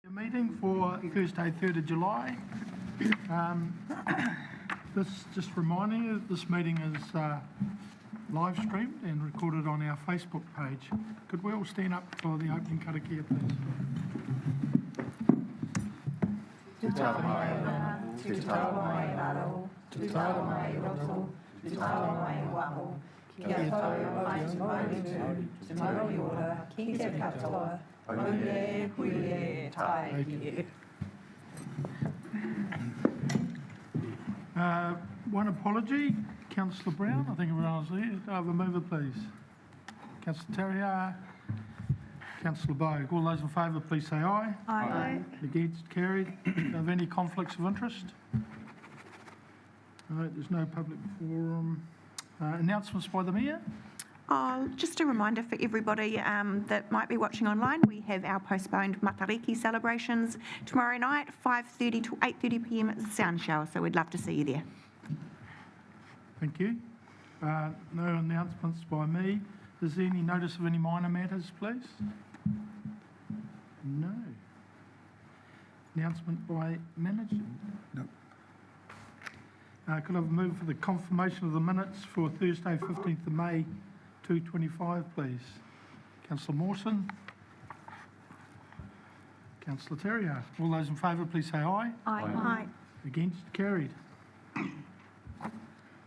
Meeting for Thursday, 3rd of July. This, just reminding you, this meeting is live streamed and recorded on our Facebook page. Could we all stand up for the opening karakia, please? Te tau mai ona, te tau mai raro, te tau mai roto, te tau mai waho. Kia tau mai te mauritu, te mauri ora, ki te katoa, oie, huie, tai hie. One apology, Councillor Brown, I think everyone was there. Do I have a mover, please? Councillor Terrier, Councillor Bogue. All those in favour, please say aye. Aye. Against, carried. Do you have any conflicts of interest? No, there's no public forum. Announcements by the Mayor. Just a reminder for everybody that might be watching online, we have our postponed Matariki celebrations tomorrow night, 5:30 to 8:30 p.m. at the Sound Shower, so we'd love to see you there. Thank you. No announcements by me. Is there any notice of any minor matters, please? No. Announcement by manager? No. Could I have a move for the confirmation of the minutes for Thursday, 15th of May, 2:25, please? Councillor Mawson. Councillor Terrier. All those in favour, please say aye. Aye. Against, carried.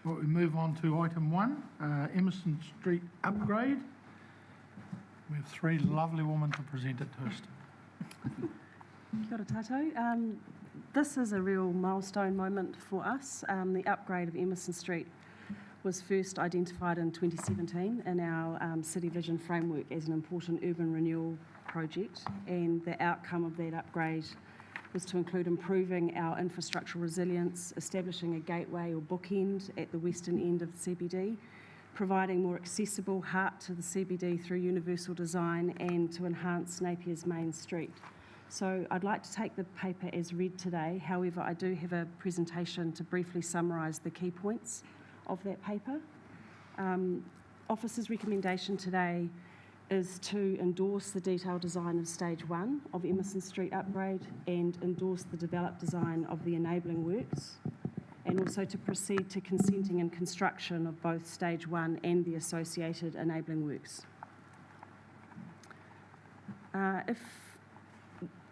Well, we move on to item 1, Emerson Street upgrade. We have 3 lovely women to present it to us. Kia ora tātou. This is a real milestone moment for us. The upgrade of Emerson Street was first identified in 2017 in our City Vision framework as an important urban renewal project, and the outcome of that upgrade was to include improving our infrastructural resilience, establishing a gateway or bookend at the western end of the CBD, providing more accessible heart to the CBD through universal design, and to enhance Napier's main street. So I'd like to take the paper as read today. However, I do have a presentation to briefly summarise the key points of that paper. Office's recommendation today is to endorse the detailed design of Stage 1 of Emerson Street upgrade and endorse the developed design of the enabling works, and also to proceed to consenting and construction of both Stage 1 and the associated enabling works.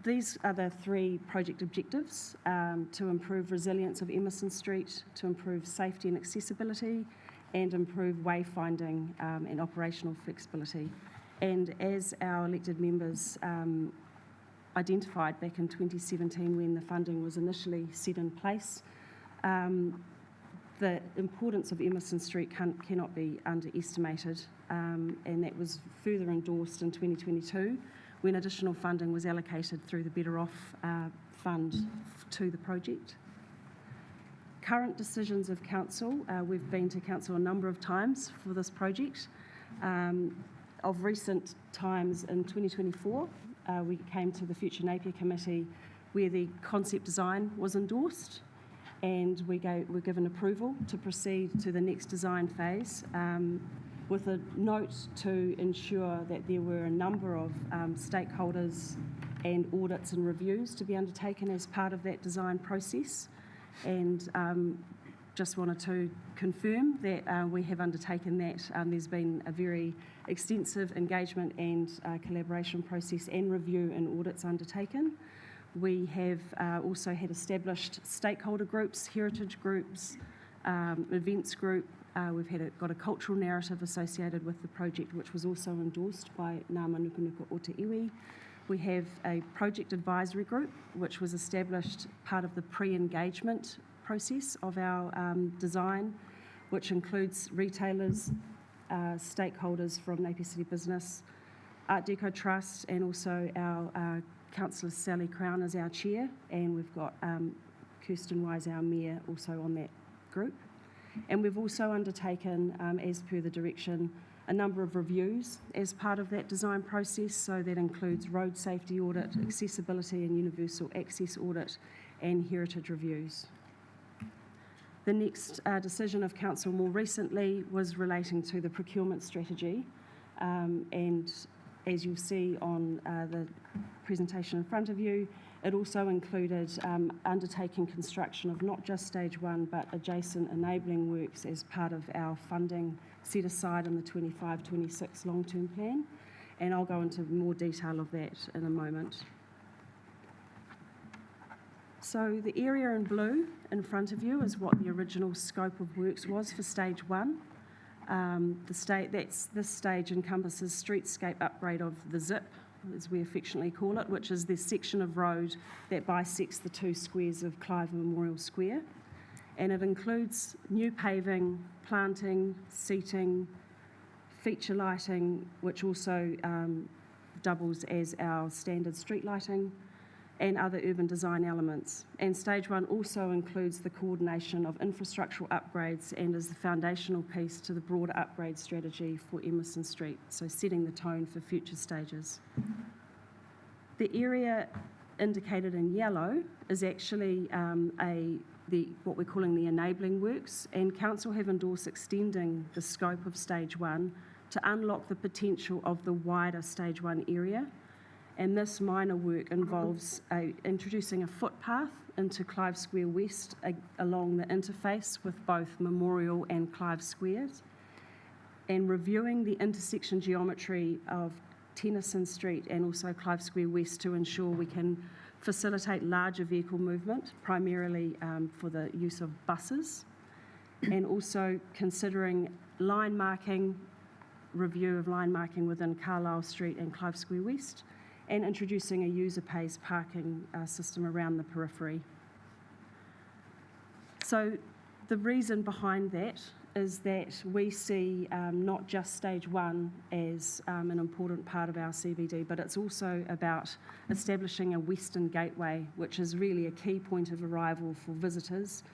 These are the 3 project objectives: to improve resilience of Emerson Street, to improve safety and accessibility, and improve wayfinding and operational flexibility. And as our elected members identified back in 2017 when the funding was initially set in place, the importance of Emerson Street cannot be underestimated, and that was further endorsed in 2022 when additional funding was allocated through the Better Off fund to the project. Current decisions of council, we've been to council a number of times for this project. Of recent times in 2024, we came to the Future Napier Committee where the concept design was endorsed, and we were given approval to proceed to the next design phase, with a note to ensure that there were a number of stakeholders and audits and reviews to be undertaken as part of that design process. And just wanted to confirm that we have undertaken that. There's been a very extensive engagement and collaboration process and review and audits undertaken. We have also had established stakeholder groups, heritage groups, events group. We've got a cultural narrative associated with the project, which was also endorsed by Ngā Manukunuku o Te Iwi. We have a project advisory group, which was established part of the pre-engagement process of our design, which includes retailers, stakeholders from Napier City Business, Art Deco Trust, and also our Councillor Sally Crown as our chair, and we've got Kirsten Wise, our mayor, also on that group. And we've also undertaken, as per the direction, a number of reviews as part of that design process. So that includes road safety audit, accessibility and universal access audit, and heritage reviews. The next decision of council more recently was relating to the procurement strategy, and as you'll see on the presentation in front of you, it also included undertaking construction of not just stage 1 but adjacent enabling works as part of our funding set aside in the 25-26 long-term plan, and I'll go into more detail of that in a moment. So the area in blue in front of you is what the original scope of works was for stage 1. This stage encompasses streetscape upgrade of the ZIP, as we affectionately call it, which is the section of road that bisects the two squares of Clive Memorial Square. And it includes new paving, planting, seating, feature lighting, which also doubles as our standard street lighting, and other urban design elements. And stage 1 also includes the coordination of infrastructural upgrades and is the foundational piece to the broader upgrade strategy for Emerson Street, so setting the tone for future stages. The area indicated in yellow is actually what we're calling the enabling works, and Council have endorsed extending the scope of stage 1 to unlock the potential of the wider stage 1 area. And this minor work involves introducing a footpath into Clive Square West along the interface with both Memorial and Clive Squares, and reviewing the intersection geometry of Tennyson Street and also Clive Square West to ensure we can facilitate larger vehicle movement, primarily for the use of buses, and also considering review of line marking within Carlisle Street and Clive Square West, and introducing a user-pays parking system around the periphery. So the reason behind that is that we see not just stage 1 as an important part of our CBD, but it's also about establishing a Western gateway, which is really a key point of arrival for visitors,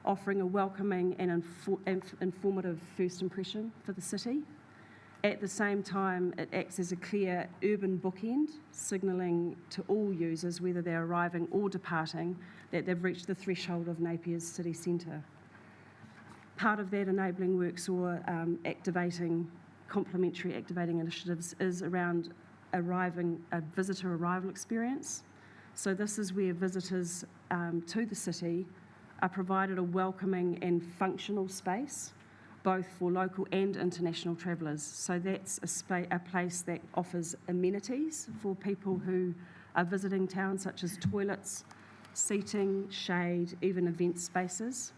offering a welcoming and informative first impression for the city. At the same time, it acts as a clear urban bookend, signalling to all users, whether they're arriving or departing, that they've reached the threshold of Napier's city centre. Part of that enabling works or complementary activating initiatives is around a visitor arrival experience. So this is where visitors to the city are provided a welcoming and functional space, both for local and international travellers. So that's a place that offers amenities for people who are visiting town, such as toilets, seating, shade, even event spaces,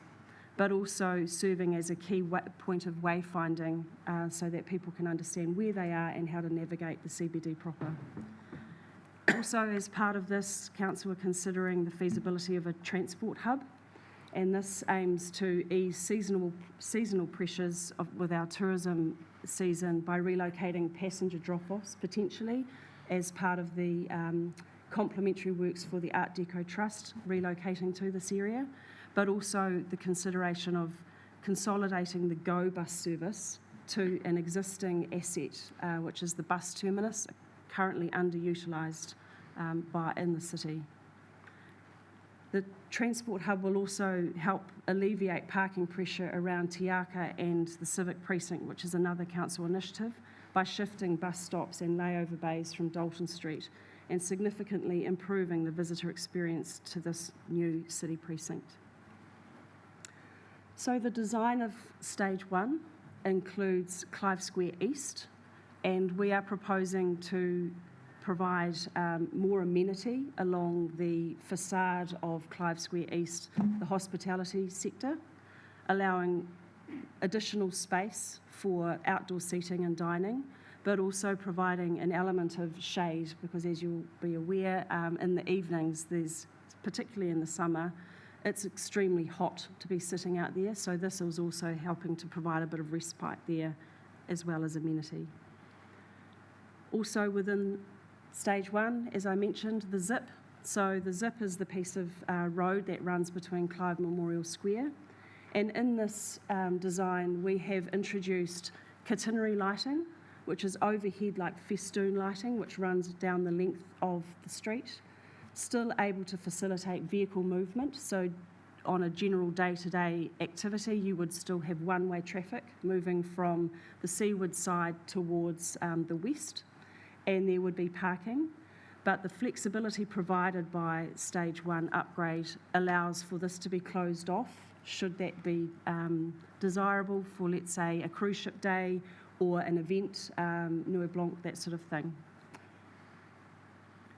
but also serving as a key point of wayfinding so that people can understand where they are and how to navigate the CBD proper. Also, as part of this, Council are considering the feasibility of a transport hub, and this aims to ease seasonal pressures with our tourism season by relocating passenger drop-offs potentially as part of the complementary works for the Art Deco Trust relocating to this area, but also the consideration of consolidating the GO bus service to an existing asset, which is the bus terminus, currently underutilised in the city. The transport hub will also help alleviate parking pressure around Te Aka and the Civic Precinct, which is another council initiative, by shifting bus stops and layover bays from Dalton Street and significantly improving the visitor experience to this new city precinct. So the design of stage 1 includes Clive Square East, and we are proposing to provide more amenity along the facade of Clive Square East, the hospitality sector, allowing additional space for outdoor seating and dining, but also providing an element of shade, because as you'll be aware, in the evenings, particularly in the summer, it's extremely hot to be sitting out there, so this is also helping to provide a bit of respite there as well as amenity. Also within Stage 1, as I mentioned, the ZIP. So the ZIP is the piece of road that runs between Clive Memorial Square. And in this design, we have introduced catenary lighting, which is overhead like festoon lighting, which runs down the length of the street, still able to facilitate vehicle movement. So on a general day-to-day activity, you would still have one-way traffic moving from the seaward side towards the west, and there would be parking. But the flexibility provided by Stage 1 upgrade allows for this to be closed off, should that be desirable for, let's say, a cruise ship day or an event, Nuit Blanc, that sort of thing.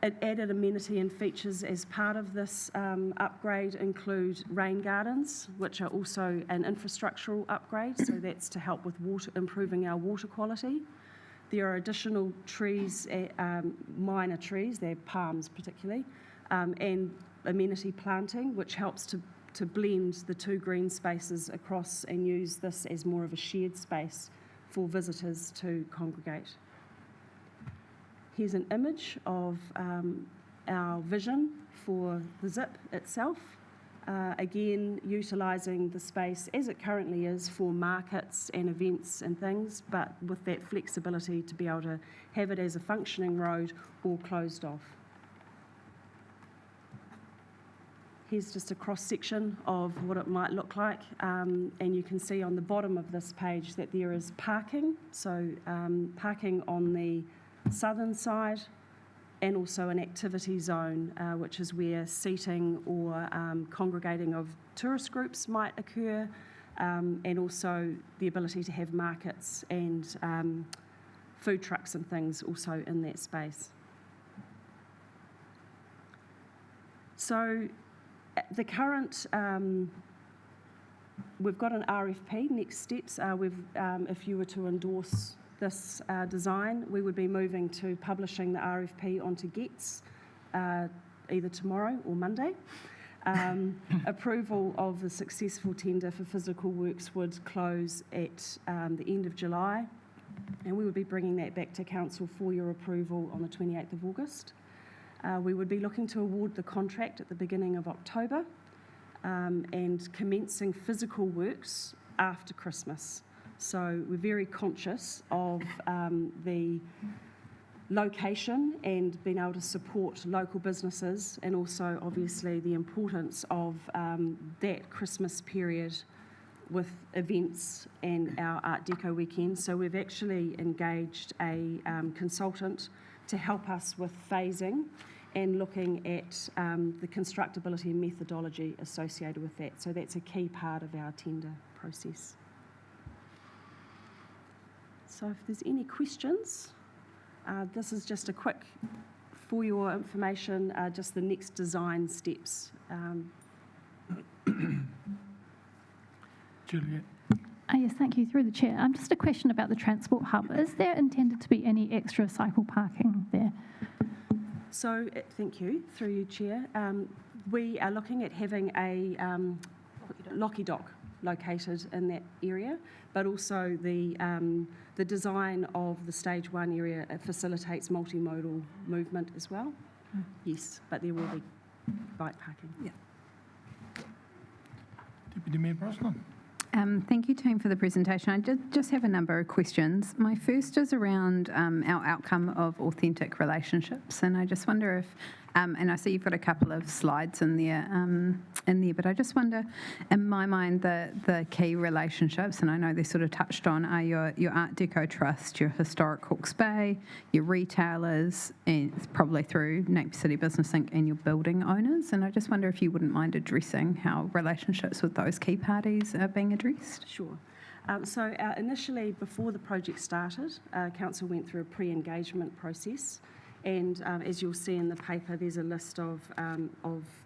Added amenity and features as part of this upgrade include rain gardens, which are also an infrastructural upgrade, so that's to help with improving our water quality. There are additional trees, minor trees, they're palms particularly, and amenity planting, which helps to blend the two green spaces across and use this as more of a shared space for visitors to congregate. Here's an image of our vision for the ZIP itself. Again, utilising the space as it currently is for markets and events and things, but with that flexibility to be able to have it as a functioning road or closed off. Here's just a cross-section of what it might look like, and you can see on the bottom of this page that there is parking, so parking on the southern side, and also an activity zone, which is where seating or congregating of tourist groups might occur, and also the ability to have markets and food trucks and things also in that space. So the current, we've got an RFP. Next steps are if you were to endorse this design, we would be moving to publishing the RFP onto Gets either tomorrow or Monday. Approval of the successful tender for physical works would close at the end of July, and we would be bringing that back to Council for your approval on the 28th of August. We would be looking to award the contract at the beginning of October and commencing physical works after Christmas. So we're very conscious of the location and being able to support local businesses, and also obviously the importance of that Christmas period with events and our Art Deco weekend. So we've actually engaged a consultant to help us with phasing and looking at the constructability and methodology associated with that. So that's a key part of our tender process. So if there's any questions, this is just a quick, for your information, just the next design steps. Juliet. Yes, thank you. Through the chair. Just a question about the transport hub. Is there intended to be any extra cycle parking there? So, thank you. Through you, Chair. We are looking at having a Locky Dock located in that area, but also the design of the Stage 1 area facilitates multimodal movement as well. Yes, but there will be bike parking. Yeah. Deputy Mayor Brosnan. Thank you, team, for the presentation. I just have a number of questions. My first is around our outcome of authentic relationships, and I just wonder if, and I see you've got a couple of slides in there, but I just wonder, in my mind, the key relationships, and I know they're sort of touched on, are your Art Deco Trust, your Historic Hawke's Bay, your retailers, and probably through Napier City Business Inc, and your building owners. And I just wonder if you wouldn't mind addressing how relationships with those key parties are being addressed. Sure. So initially, before the project started, Council went through a pre-engagement process, and as you'll see in the paper, there's a list of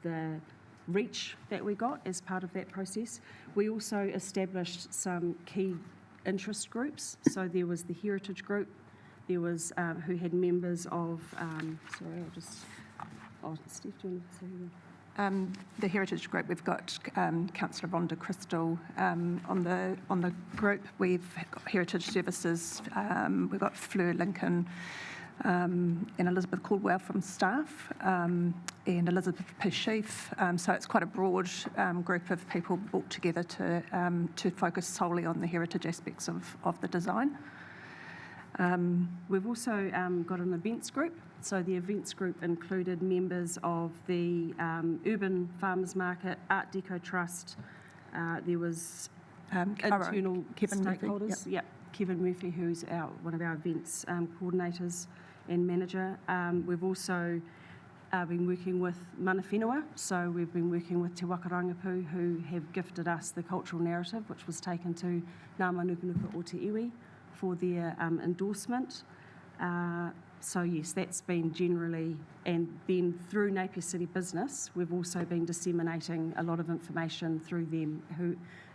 the reach that we got as part of that process. We also established some key interest groups. So there was the Heritage Group, there was who had members of, Steph, do you want to say that? The Heritage Group, we've got Councillor Rhonda Crystal on the group. We've got Heritage Services, we've got Fleur Lincoln, and Elizabeth Caldwell from staff, and Elizabeth Pashif. So it's quite a broad group of people brought together to focus solely on the heritage aspects of the design. We've also got an events group. So the events group included members of the Urban Farmers Market, Art Deco Trust. There was internal Kevin stakeholders. Murphy, Yep, Kevin Murphy, who's one of our events coordinators, and manager. We've also been working with mana whenua, so we've been working with Te Waka Rangipu, who have gifted us the cultural narrative, which was taken to Ngā Manukunuku o Te Iwi for their endorsement. So yes, that's been generally, and then through Napier City Business, we've also been disseminating a lot of information through them,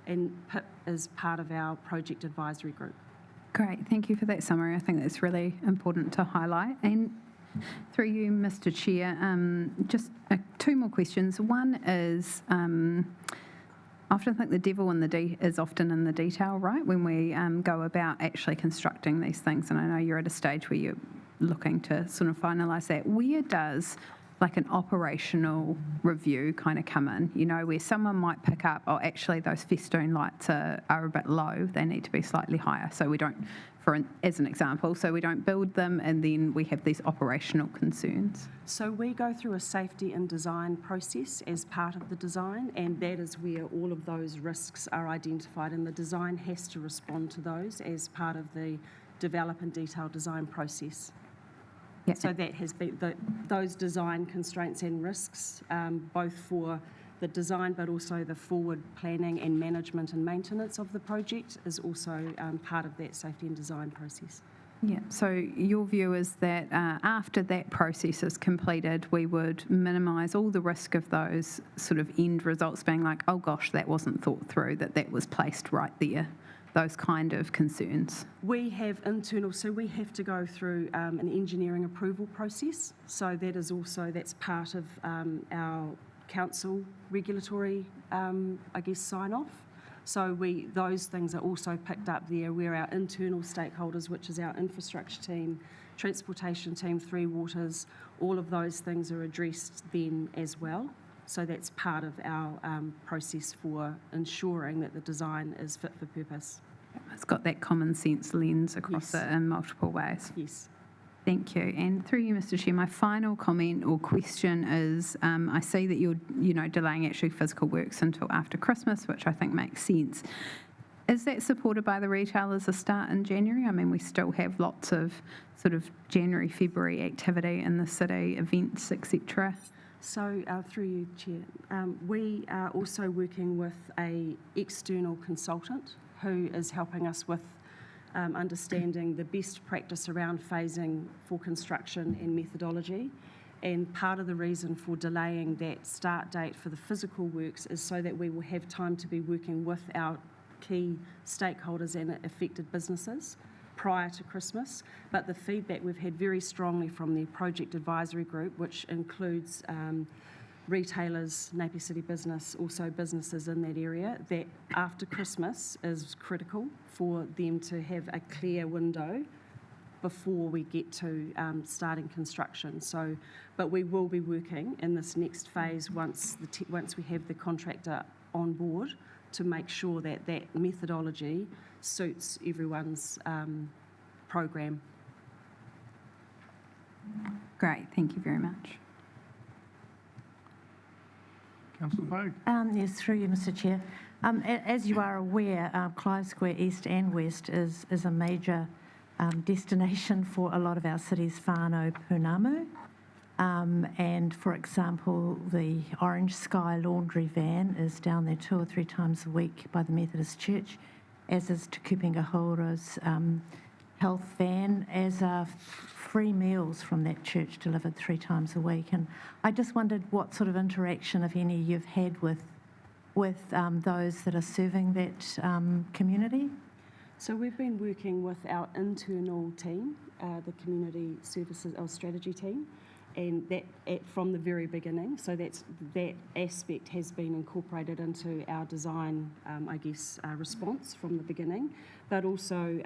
and PIP is part of our project advisory group. Great, thank you for that summary. I think that's really important to highlight. And through you, Mr. Chair, just two more questions. One is, I often think the devil is often in the detail, right, when we go about actually constructing these things. And I know you're at a stage where you're looking to sort of finalise that. Where does like an operational review kind of come in, you know, where someone might pick up, oh, actually those festoon lights are a bit low, they need to be slightly higher. So we don't, as an example, so we don't build them and then we have these operational concerns. So we go through a safety and design process as part of the design, and that is where all of those risks are identified, and the design has to respond to those as part of the develop and detailed design process. Yeah. So that has been those design constraints and risks, both for the design but also the forward planning and management and maintenance of the project, is also part of that safety and design process. Yeah, so your view is that after that process is completed, we would minimise all the risk of those sort of end results being like, oh gosh, that wasn't thought through, that was placed right there. Those kind of concerns. We have internal, so we have to go through an engineering approval process. So that is also, that's part of our council regulatory, sign off. So those things are also picked up there, where our internal stakeholders, which is our infrastructure team, transportation team, Three Waters, all of those things are addressed then as well. So that's part of our process for ensuring that the design is fit for purpose. It's got that common sense lens across Yes. it in multiple ways. Yes. Thank you. And through you, Mr. Chair, my final comment or question is, I see that you're, delaying actually physical works until after Christmas, which I think makes sense. Is that supported by the retailers to start in January? I mean, we still have lots of sort of January, February activity in the city, events, etc. So through you, Chair, we are also working with an external consultant who is helping us with understanding the best practice around phasing for construction and methodology. And part of the reason for delaying that start date for the physical works is so that we will have time to be working with our key stakeholders and affected businesses prior to Christmas. But the feedback we've had very strongly from the project advisory group, which includes retailers, Napier City Business, also businesses in that area, that after Christmas is critical for them to have a clear window before we get to starting construction. So, but we will be working in this next phase once we have the contractor on board to make sure that that methodology suits everyone's program. Great, thank you very much. Councillor Bogue. Yes, through you, Mr. Chair. As you are aware, Clive Square East and West is a major destination for a lot of our city's whānau pūnamu. And for example, the Orange Sky laundry van is down there 2 or 3 times a week by the Methodist Church, as is Te Kupinga health van, as are free meals from that church delivered 3 times a week. And I just wondered what sort of interaction, if any, you've had with those that are serving that community. So we've been working with our internal team, the community services or strategy team, and that from the very beginning. So that aspect has been incorporated into our design, response from the beginning. But also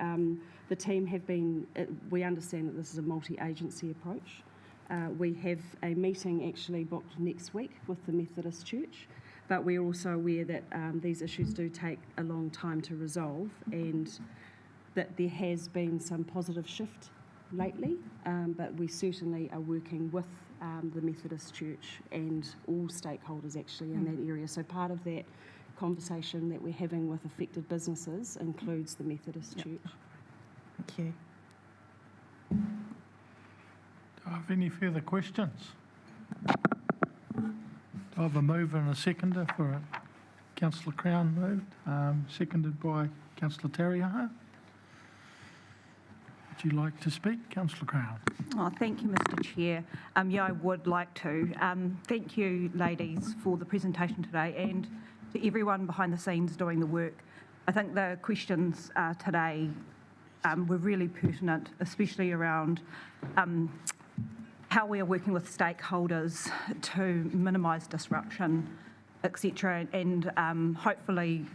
the team have been, we understand that this is a multi-agency approach. We have a meeting actually booked next week with the Methodist Church, but we're also aware that these issues do take a long time to resolve, and that there has been some positive shift lately, but we certainly are working with the Methodist Church and all stakeholders actually in that area. So part of that conversation that we're having with affected businesses includes the Methodist Church. Thank you. I have any further questions? Do I have a mover and a seconder for it? Councillor Crown moved, seconded by Councillor Tariaha. Would you like to speak, Councillor Crown? Oh, thank you, Mr. Chair. Yeah, I would like to. Thank you, ladies, for the presentation today and to everyone behind the scenes doing the work. I think the questions today were really pertinent, especially around how we are working with stakeholders to minimise disruption, etc. And hopefully,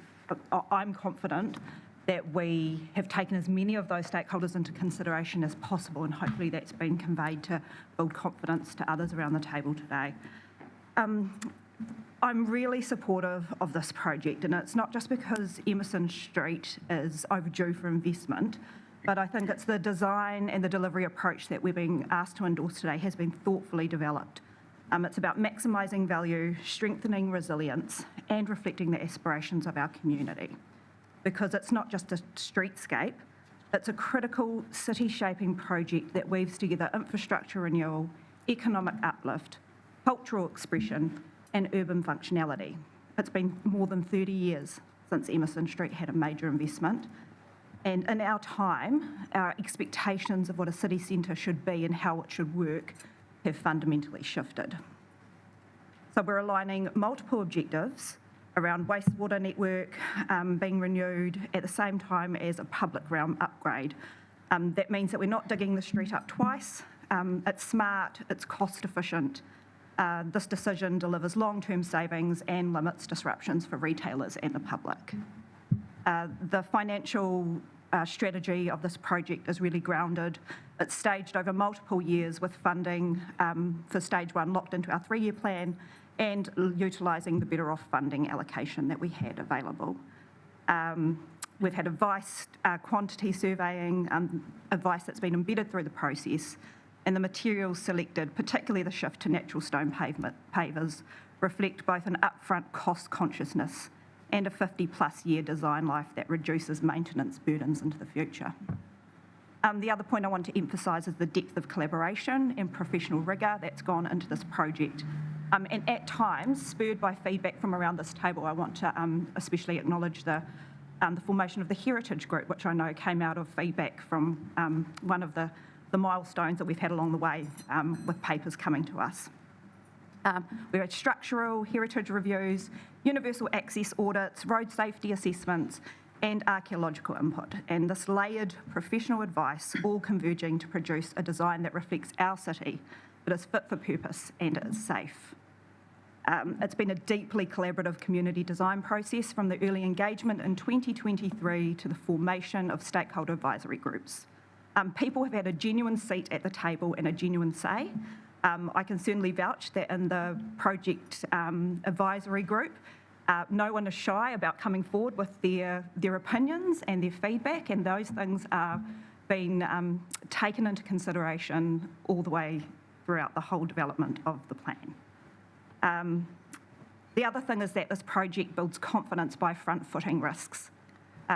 I'm confident that we have taken as many of those stakeholders into consideration as possible, and hopefully that's been conveyed to build confidence to others around the table today. I'm really supportive of this project, and it's not just because Emerson Street is overdue for investment, but I think it's the design and the delivery approach that we're being asked to endorse today has been thoughtfully developed. It's about maximising value, strengthening resilience, and reflecting the aspirations of our community. Because it's not just a streetscape, it's a critical city-shaping project that weaves together infrastructure renewal, economic uplift, cultural expression, and urban functionality. It's been more than 30 years since Emerson Street had a major investment, and in our time, our expectations of what a city centre should be and how it should work have fundamentally shifted. So we're aligning multiple objectives around wastewater network being renewed at the same time as a public realm upgrade. That means that we're not digging the street up twice. It's smart, it's cost efficient. This decision delivers long-term savings and limits disruptions for retailers and the public. The financial strategy of this project is really grounded. It's staged over multiple years with funding for stage one locked into our 3-year plan and utilising the Better Off funding allocation that we had available. We've had advice, quantity surveying, advice that's been embedded through the process, and the materials selected, particularly the shift to natural stone pavers, reflect both an upfront cost consciousness and a 50-plus year design life that reduces maintenance burdens into the future. The other point I want to emphasise is the depth of collaboration and professional rigour that's gone into this project. And at times, spurred by feedback from around this table, I want to especially acknowledge the formation of the Heritage Group, which I know came out of feedback from one of the milestones that we've had along the way with papers coming to us. We had structural heritage reviews, universal access audits, road safety assessments, and archaeological input. And this layered professional advice all converging to produce a design that reflects our city, that is fit for purpose and is safe. It's been a deeply collaborative community design process from the early engagement in 2023 to the formation of stakeholder advisory groups. People have had a genuine seat at the table and a genuine say. I can certainly vouch that in the project advisory group, no one is shy about coming forward with their opinions and their feedback, and those things are being taken into consideration all the way throughout the whole development of the plan. The other thing is that this project builds confidence by front-footing risks.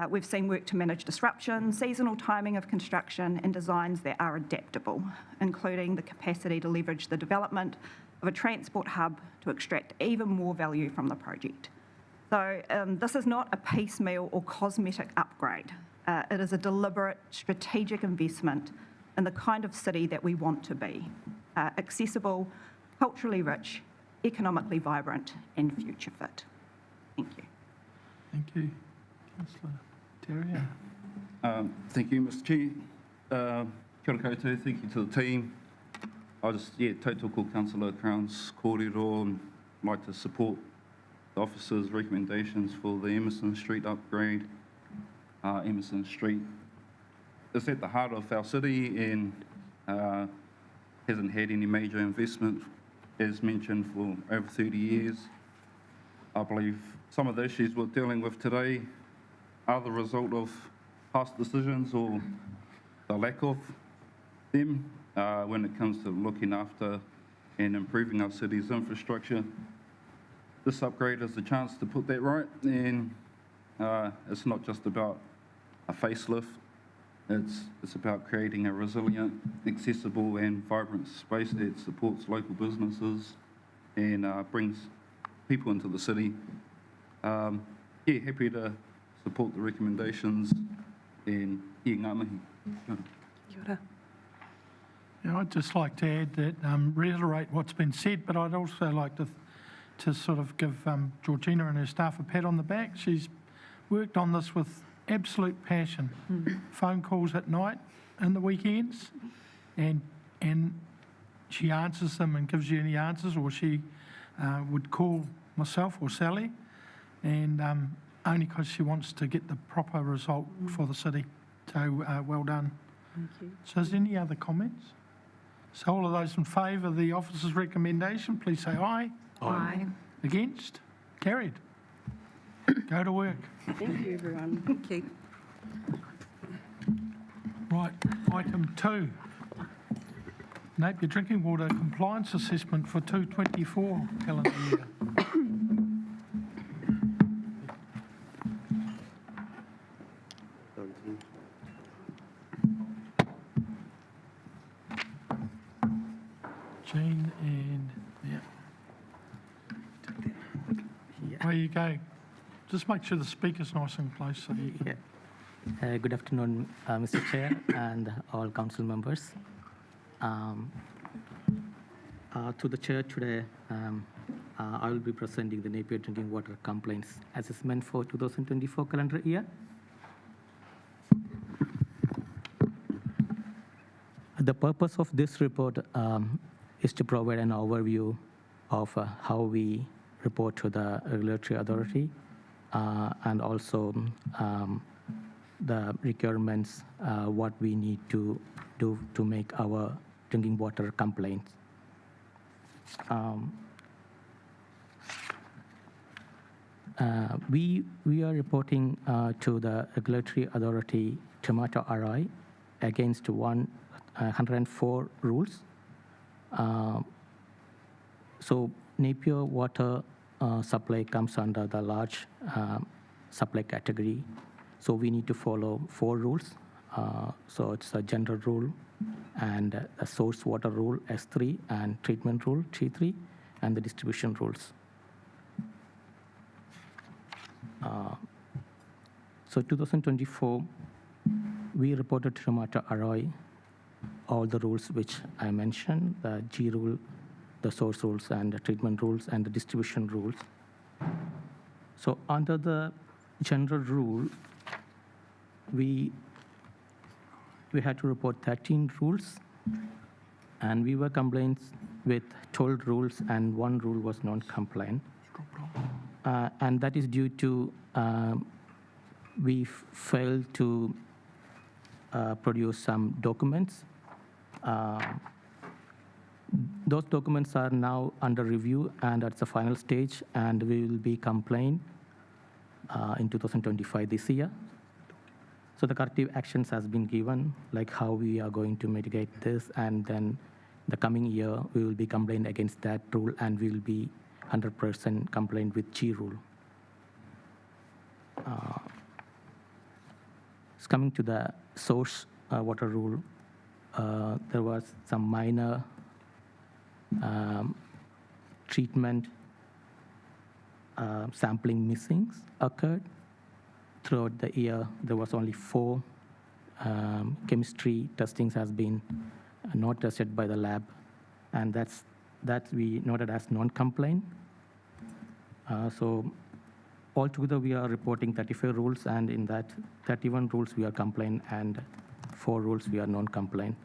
We've seen work to manage disruption, seasonal timing of construction, and designs that are adaptable, including the capacity to leverage the development of a transport hub to extract even more value from the project. So this is not a piecemeal or cosmetic upgrade. It is a deliberate, strategic investment in the kind of city that we want to be: accessible, culturally rich, economically vibrant, and future fit. Thank you. Thank you. Councillor Terrier. Thank you, Mr. Chair. Kia ora koutou, thank you to the team. I just, tautoko Councillor Crown's kōrero, and like to support the officer's recommendations for the Emerson Street upgrade. Emerson Street is at the heart of our city and hasn't had any major investment, as mentioned, for over 30 years. I believe some of the issues we're dealing with today are the result of past decisions or the lack of them when it comes to looking after and improving our city's infrastructure. This upgrade is a chance to put that right, and it's not just about a facelift. It's about creating a resilient, accessible and vibrant space that supports local businesses and brings people into the city. Happy to support the recommendations and ngā mihi. Kia ora. Yeah, I'd just like to add that, reiterate what's been said, but I'd also like to sort of give Georgina and her staff a pat on the back. She's worked on this with absolute passion. Phone calls at night and the weekends, and she answers them and gives you any answers, or she would call myself or Sally, and only because she wants to get the proper result for the city. So well done. Thank you. So is there any other comments? So all of those in favour of the officer's recommendation, please say aye. Aye. Against? Carried. Go to work. Thank you, everyone. Thank you. Right, item 2. Napier Drinking Water Compliance Assessment for 2024 calendar year. Jean and, There you go. Just make sure the speaker's nice and close so you can... Yeah. Good afternoon, Mr. Chair and all council members. To the chair today, I will be presenting the Napier Drinking Water Complaints Assessment for 2024 calendar year. The purpose of this report is to provide an overview of how we report to the regulatory authority and also the requirements, what we need to do to make our drinking water complaints. We are reporting to the regulatory authority Tomato RI against 104 rules. So Napier water supply comes under the large supply category. So we need to follow 4 rules. So it's a general rule and a source water rule S3 and treatment rule T3 and the distribution rules. So 2024, we reported to Tomato ROI all the rules which I mentioned, the G rule, the source rules and the treatment rules and the distribution rules. So under the general rule, we had to report 13 rules, and we were compliant with 12 rules and 1 rule was non-compliant. And that is due to we failed to produce some documents. Those documents are now under review and at the final stage, and we will be compliant in 2025 this year. So the corrective actions has been given, like how we are going to mitigate this, and then the coming year we will be compliant against that rule, and we will be 100% compliant with G rule. It's coming to the source water rule. There was some minor treatment sampling missings occurred. Throughout the year, there was only 4 chemistry testings has been not tested by the lab, and that we noted as non-compliant. So altogether, we are reporting 35 rules, and in that 31 rules we are compliant, and 4 rules we are non-compliant.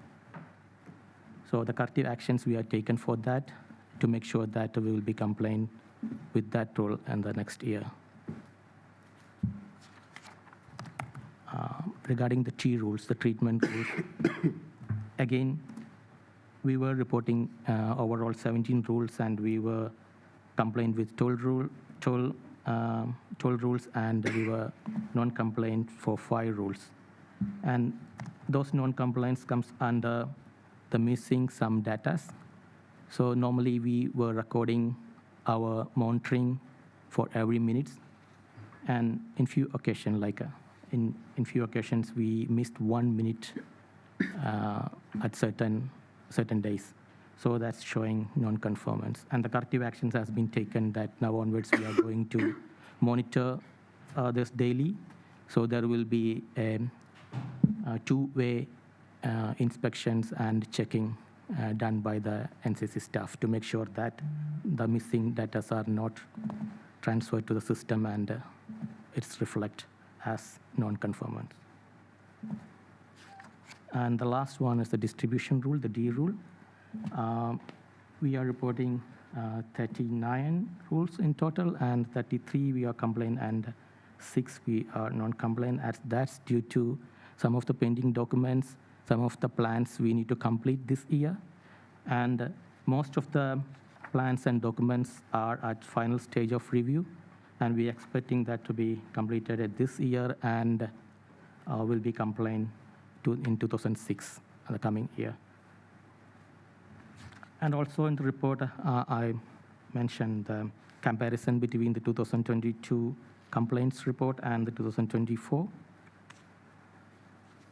So the corrective actions we are taken for that to make sure that we will be compliant with that rule in the next year. Regarding the T rules, the treatment rules, again, we were reporting overall 17 rules, and we were compliant with 12 rules, and we were non-compliant for 5 rules. And those non-compliance comes under the missing some data. So normally we were recording our monitoring for every minute, and in few occasions, like in few occasions we missed 1 minute at certain days. So that's showing non-conformance. And the corrective actions has been taken that now onwards we are going to monitor this daily. So there will be a two-way inspections and checking done by the NCC staff to make sure that the missing data are not transferred to the system and it's reflect as non-conformance. And the last one is the distribution rule, the D rule. We are reporting 39 rules in total, and 33 we are compliant and 6 we are non-compliant. That's due to some of the pending documents, some of the plans we need to complete this year. And most of the plans and documents are at final stage of review, and we are expecting that to be completed at this year and will be compliant in 2006, the coming year. And also in the report, I mentioned the comparison between the 2022 complaints report and the 2024.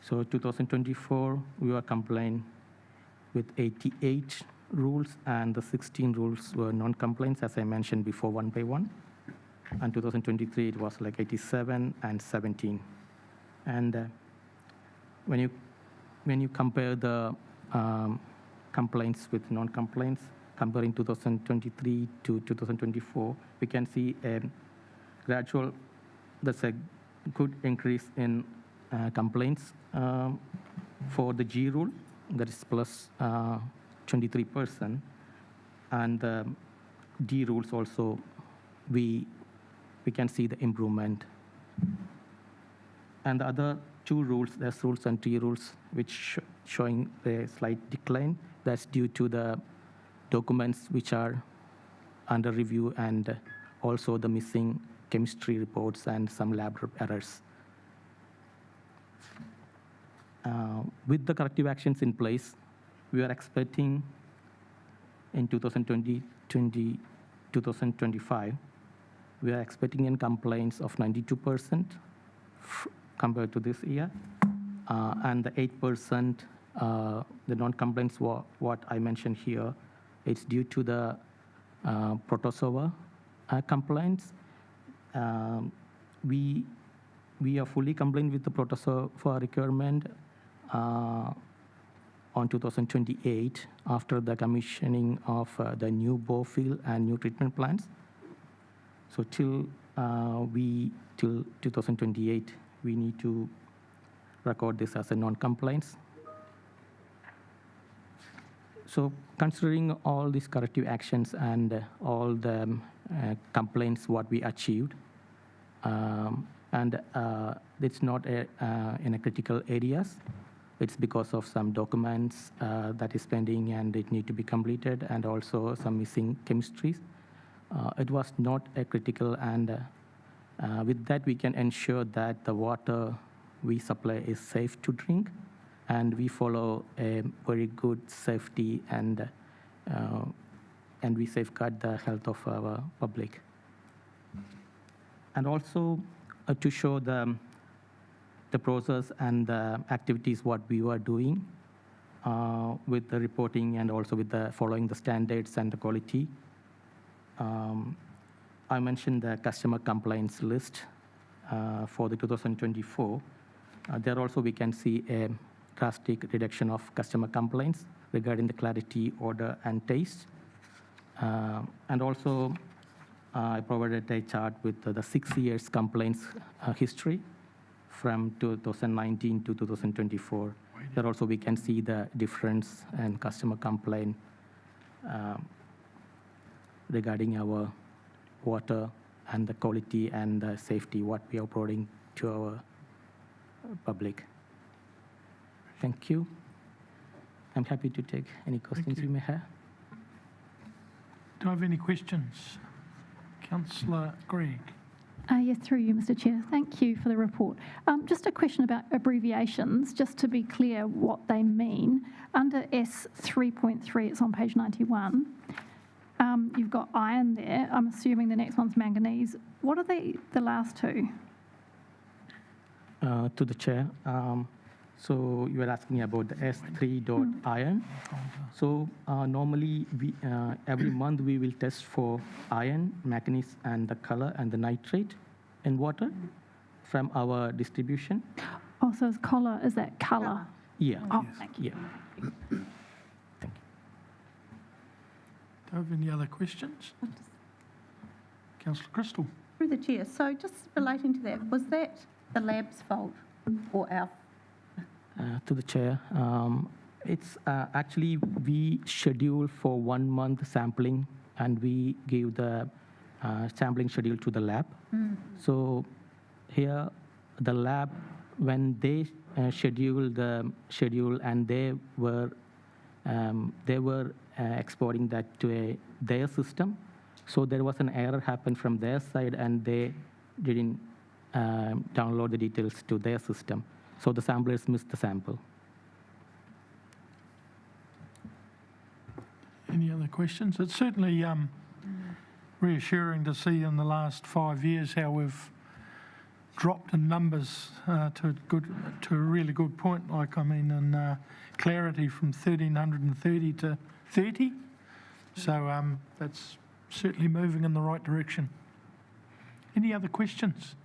So 2024, we were compliant with 88 rules, and the 16 rules were non-compliance, as I mentioned before, one by one. And 2023, it was like 87 and 17. And when you compare the complaints with non-complaints, comparing 2023 to 2024, we can see a gradual, that's a good increase in complaints for the G rule, that is plus 23%. And the D rules also, we can see the improvement. And the other two rules, there's rules and T rules, which showing a slight decline. That's due to the documents which are under review and also the missing chemistry reports and some lab errors. With the corrective actions in place, we are expecting in 2025, we are expecting in compliance of 92% compared to this year. And the 8%, the non-compliance, what I mentioned here, it's due to the protozoa compliance. We are fully compliant with the protozoa requirement on 2028 after the commissioning of the new bore field and new treatment plants. So till 2028, we need to record this as a non-compliance. So considering all these corrective actions and all the complaints what we achieved, and it's not in a critical areas. It's because of some documents that is pending and it need to be completed, and also some missing chemistries. It was not a critical, and with that we can ensure that the water we supply is safe to drink, and we follow a very good safety and we safeguard the health of our public. And also to show the process and the activities what we were doing with the reporting and also with the following the standards and the quality. I mentioned the customer complaints list for the 2024. There also we can see a drastic reduction of customer complaints regarding the clarity, order, and taste. And also, I provided a chart with the 6 years complaints history from 2019 to 2024. There also we can see the difference in customer complaint regarding our water and the quality and the safety what we are providing to our public. Thank you. I'm happy to take any questions you may have. Do I have any questions? Councillor Gregg. Yes, through you, Mr. Chair. Thank you for the report. Just a question about abbreviations, just to be clear what they mean. Under S 3.3, it's on page 91. You've got iron there. I'm assuming the next one's manganese. What are the last two? To the chair. So you were asking about the S3.iron. So normally every month we will test for iron, manganese, and the color and the nitrate in water from our distribution. Oh, so it's color, is that colour? Yeah. Oh, thank you. Yeah. Do you have any other questions? Councillor Crystal. Through the chair, so just relating to that, was that the lab's fault or our? To the chair, it's actually we schedule for 1 month sampling and we give the sampling schedule to the lab. So here the lab, when they schedule the schedule and they were exporting that to their system. So there was an error happened from their side and they didn't download the details to their system. So the samplers missed the sample. Any other questions? It's certainly reassuring to see in the last 5 years how we've dropped in numbers to a really good point. Like, I mean, in clarity from 1,330 to 30. So that's certainly moving in the right direction. Any other questions?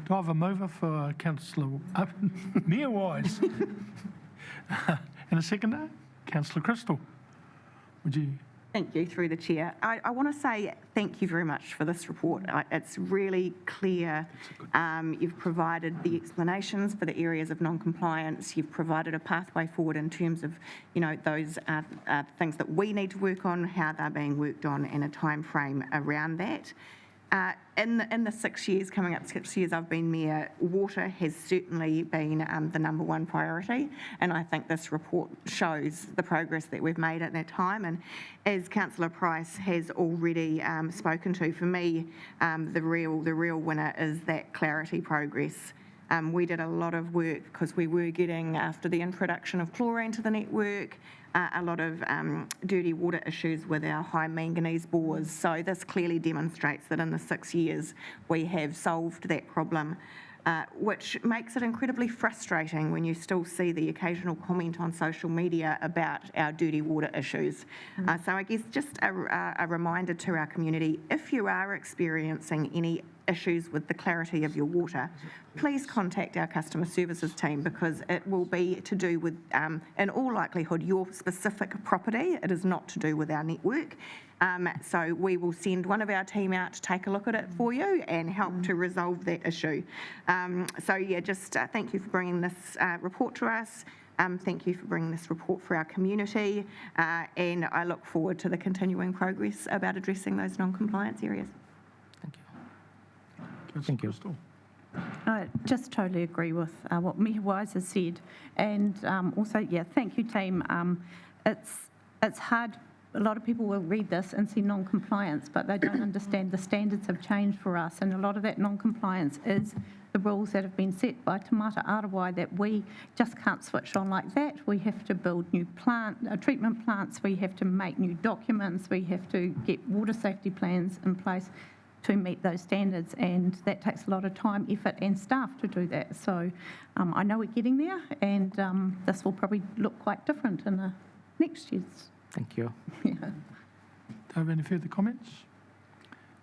Do I have a mover for Councillor Mayor Wise? And a seconder? Councillor Crystal. Would you? Thank you, through the chair. I want to say thank you very much for this report. It's really clear. You've provided the explanations for the areas of non-compliance. You've provided a pathway forward in terms of, you know, those things that we need to work on, how they're being worked on, and a time frame around that. In the 6 years, coming up 6 years I've been mayor, water has certainly been the number one priority, and I think this report shows the progress that we've made at that time. And as Councillor Price has already spoken to, for me, the real winner is that clarity progress. We did a lot of work because we were getting, after the introduction of chlorine to the network, a lot of dirty water issues with our high manganese bores. So this clearly demonstrates that in the 6 years we have solved that problem, which makes it incredibly frustrating when you still see the occasional comment on social media about our dirty water issues. So I guess just a reminder to our community, if you are experiencing any issues with the clarity of your water, please contact our customer services team, because it will be to do with, in all likelihood, your specific property. It is not to do with our network. So we will send one of our team out to take a look at it for you and help to resolve that issue. So yeah, just thank you for bringing this report to us. Thank you for bringing this report for our community, and I look forward to the continuing progress about addressing those non-compliance areas. Thank you. Crystal. I just totally agree with what Mayor Wise has said, and also, yeah, thank you, team. It's hard. A lot of people will read this and see non-compliance, but they don't understand the standards have changed for us, and a lot of that non-compliance is the rules that have been set by Te Mata Arawai that we just can't switch on like that. We have to build new treatment plants, we have to make new documents, we have to get water safety plans in place to meet those standards, and that takes a lot of time, effort and staff to do that. So I know we're getting there, and this will probably look quite different in the next years. Thank you. Yeah. Do you have any further comments?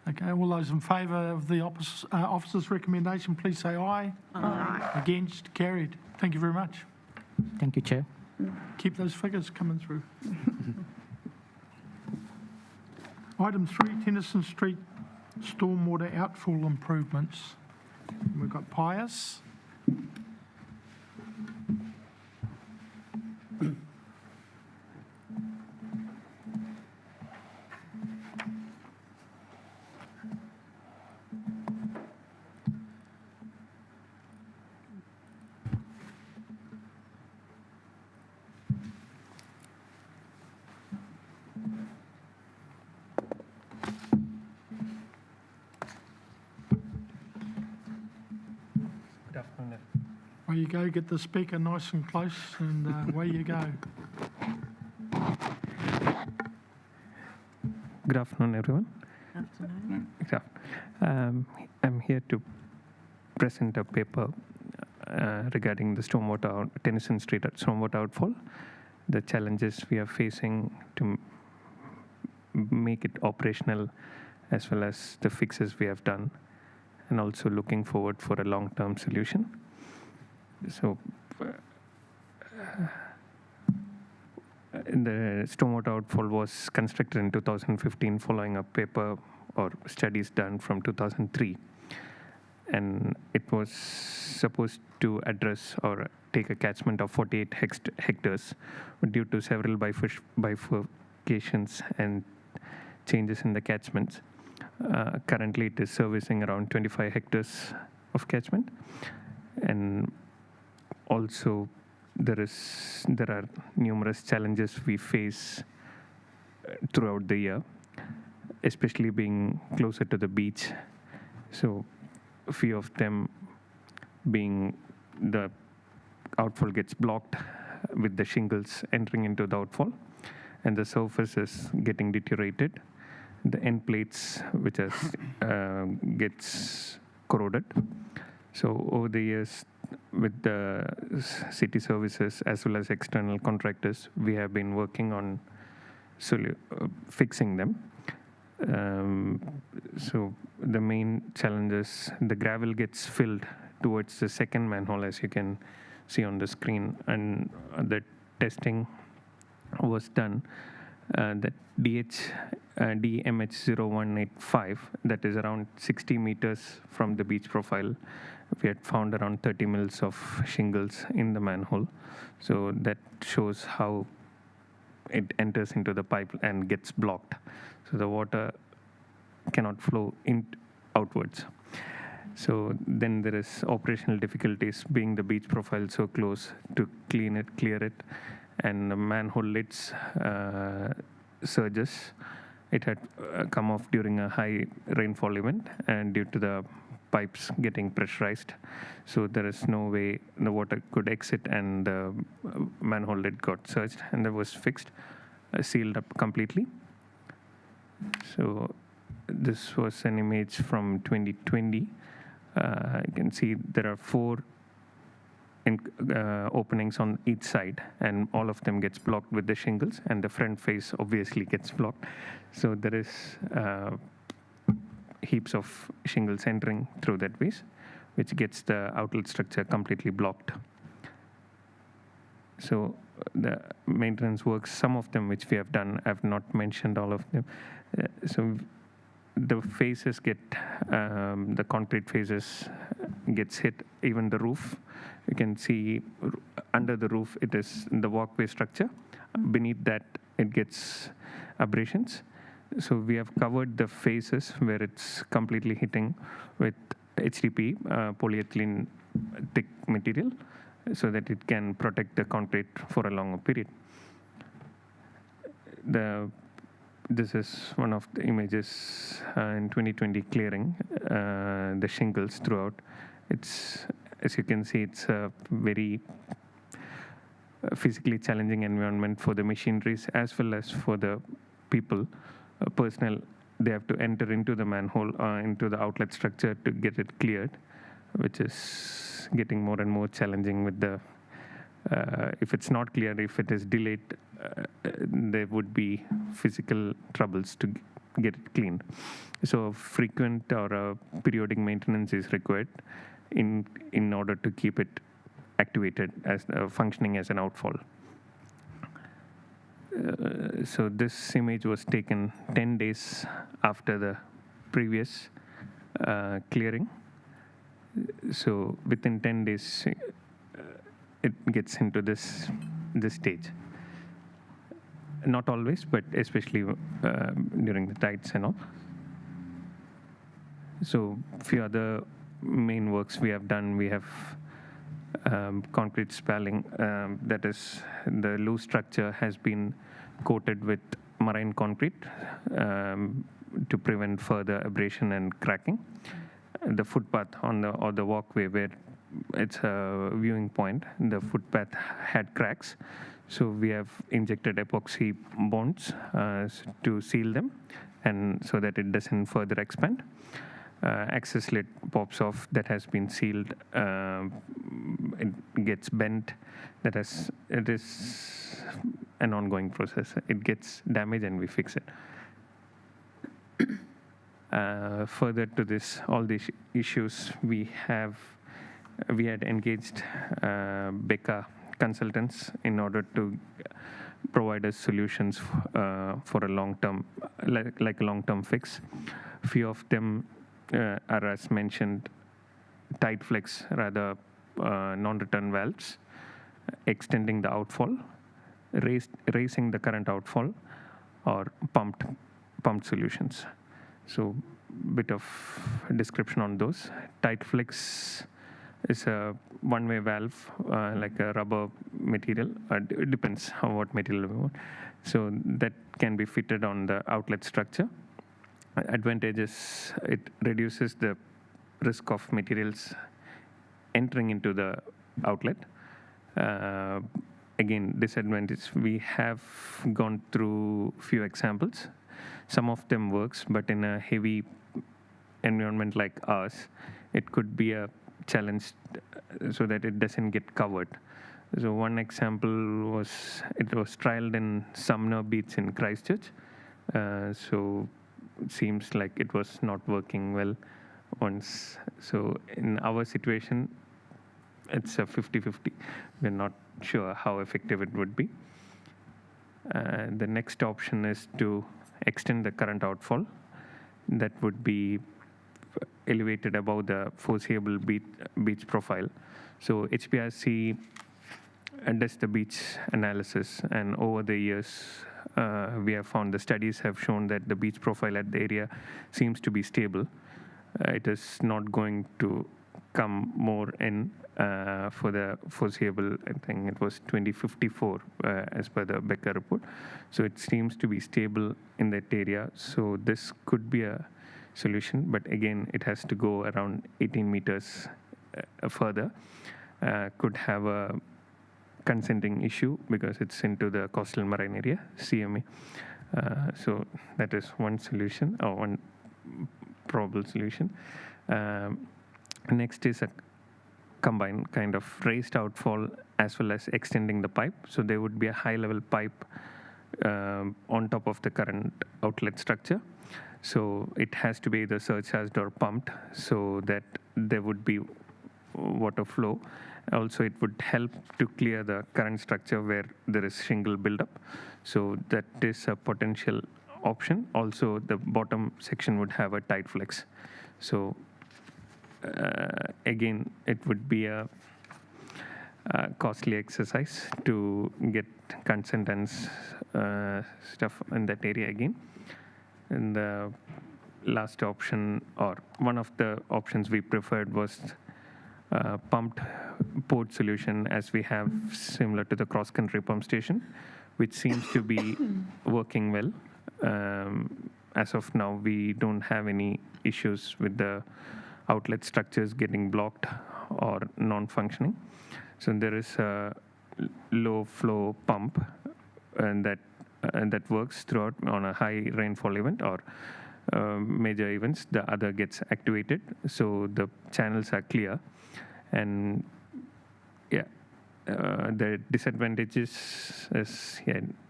Okay, all those in favour of the officer's recommendation, please say aye. Aye. Against? Carried. Thank you very much. Thank you, Chair. Keep those figures coming through. Item 3, Tennyson Street stormwater outfall improvements. We've got Pius. Away you go, get the speaker nice and close, and away you go. Good afternoon, everyone. I'm here to present a paper regarding the stormwater, Tennyson Street stormwater outfall, the challenges we are facing to make it operational, as well as the fixes we have done, and also looking forward for a long-term solution. So the stormwater outfall was constructed in 2015 following a paper or studies done from 2003. And it was supposed to address or take a catchment of 48 hectares, but due to several bifurcations and changes in the catchments, currently it is servicing around 25 hectares of catchment. And also there are numerous challenges we face throughout the year, especially being closer to the beach. So a few of them being the outfall gets blocked with the shingles entering into the outfall, and the surface is getting deteriorated. The end plates, which gets corroded. So over the years, with the city services as well as external contractors, we have been working on fixing them. So the main challenge is the gravel gets filled towards the second manhole, as you can see on the screen, and the testing was done. That DMH0185, that is around 60 meters from the beach profile, we had found around 30 mils of shingles in the manhole. So that shows how it enters into the pipe and gets blocked. So the water cannot flow outwards. So then there is operational difficulties, being the beach profile so close, to clear it, and the manhole lids surges. It had come off during a high rainfall event, and due to the pipes getting pressurized, so there is no way the water could exit, and the manhole lid got surged, and that was fixed, sealed up completely. So this was an image from 2020. You can see there are 4 openings on each side, and all of them gets blocked with the shingles, and the front face obviously gets blocked. So there is heaps of shingles entering through that ways, which gets the outlet structure completely blocked. So the maintenance works, some of them which we have done, I have not mentioned all of them. So the faces get, the concrete faces gets hit, even the roof. You can see under the roof, it is the walkway structure. Beneath that, it gets abrasions. So we have covered the faces where it's completely hitting with HDPE, polyethylene thick material, so that it can protect the concrete for a longer period. This is one of the images in 2020 clearing the shingles throughout. It's, as you can see, it's a very physically challenging environment for the machineries as well as for the people. Personnel, they have to enter into the manhole, into the outlet structure to get it cleared, which is getting more and more challenging with the, if it's not clear, if it is delayed, there would be physical troubles to get it cleaned. So frequent or periodic maintenance is required in order to keep it activated as functioning as an outfall. So this image was taken 10 days after the previous clearing. So within 10 days, it gets into this stage. Not always, but especially during the tides and all. So few other main works we have done. We have concrete spalling, that is, the loose structure has been coated with marine concrete to prevent further abrasion and cracking. The footpath on the walkway where it's a viewing point, the footpath had cracks. So we have injected epoxy bonds to seal them, and so that it doesn't further expand. access lid pops off, that has been sealed, it gets bent. It is an ongoing process. It gets damaged and we fix it. Further to this, all these issues, we had engaged Becca consultants in order to provide us solutions for a long-term, like a long-term fix. Few of them are, as mentioned, tight flex, rather non-return valves, extending the outfall, raising the current outfall, or pumped solutions. So bit of description on those. Tight flex is a one-way valve, like a rubber material. It depends on what material we want. So that can be fitted on the outlet structure. Advantages, it reduces the risk of materials entering into the outlet. Again, disadvantage, we have gone through few examples. Some of them works, but in a heavy environment like ours, it could be a challenge so that it doesn't get covered. So one example was, it was trialed in Sumner Beach in Christchurch. So it seems like it was not working well once. So in our situation, it's a 50-50. We're not sure how effective it would be. The next option is to extend the current outfall. That would be elevated above the foreseeable beach profile. So HPRC does the beach analysis, and over the years, we have found the studies have shown that the beach profile at the area seems to be stable. It is not going to come more in for the foreseeable, I think it was 2054 as per the Becker report. So it seems to be stable in that area. So this could be a solution, but again, it has to go around 18 meters further. Could have a consenting issue because it's into the coastal marine area, CMA. So that is one solution, or one probable solution. Next is a combined kind of raised outfall as well as extending the pipe. So there would be a high level pipe on top of the current outlet structure. So it has to be either surcharged or pumped so that there would be water flow. Also, it would help to clear the current structure where there is shingle buildup. So that is a potential option. Also, the bottom section would have a tight flex. So again, it would be a costly exercise to get consent and stuff in that area again. And the last option, or one of the options we preferred, was pumped port solution, as we have similar to the cross-country pump station, which seems to be working well. As of now, we don't have any issues with the outlet structures getting blocked or non-functioning. So there is a low flow pump and that works throughout on a high rainfall event or major events. The other gets activated, so the channels are clear. And the disadvantages is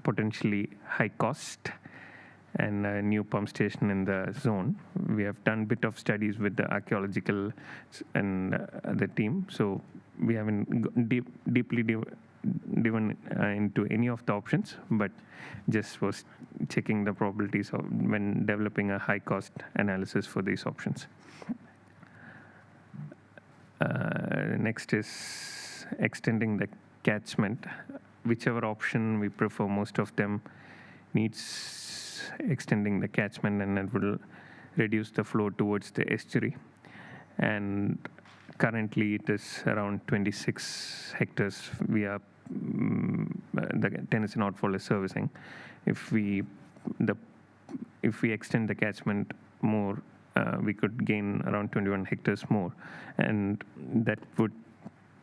potentially high cost and a new pump station in the zone. We have done a bit of studies with the archaeological and the team, so we haven't deeply driven into any of the options, but just was checking the probabilities of when developing a high cost analysis for these options. Next is extending the catchment. Whichever option we prefer, most of them needs extending the catchment, and it will reduce the flow towards the estuary. And currently it is around 26 hectares we are the Tennyson outfall is servicing. If we extend the catchment more, we could gain around 21 hectares more, and that would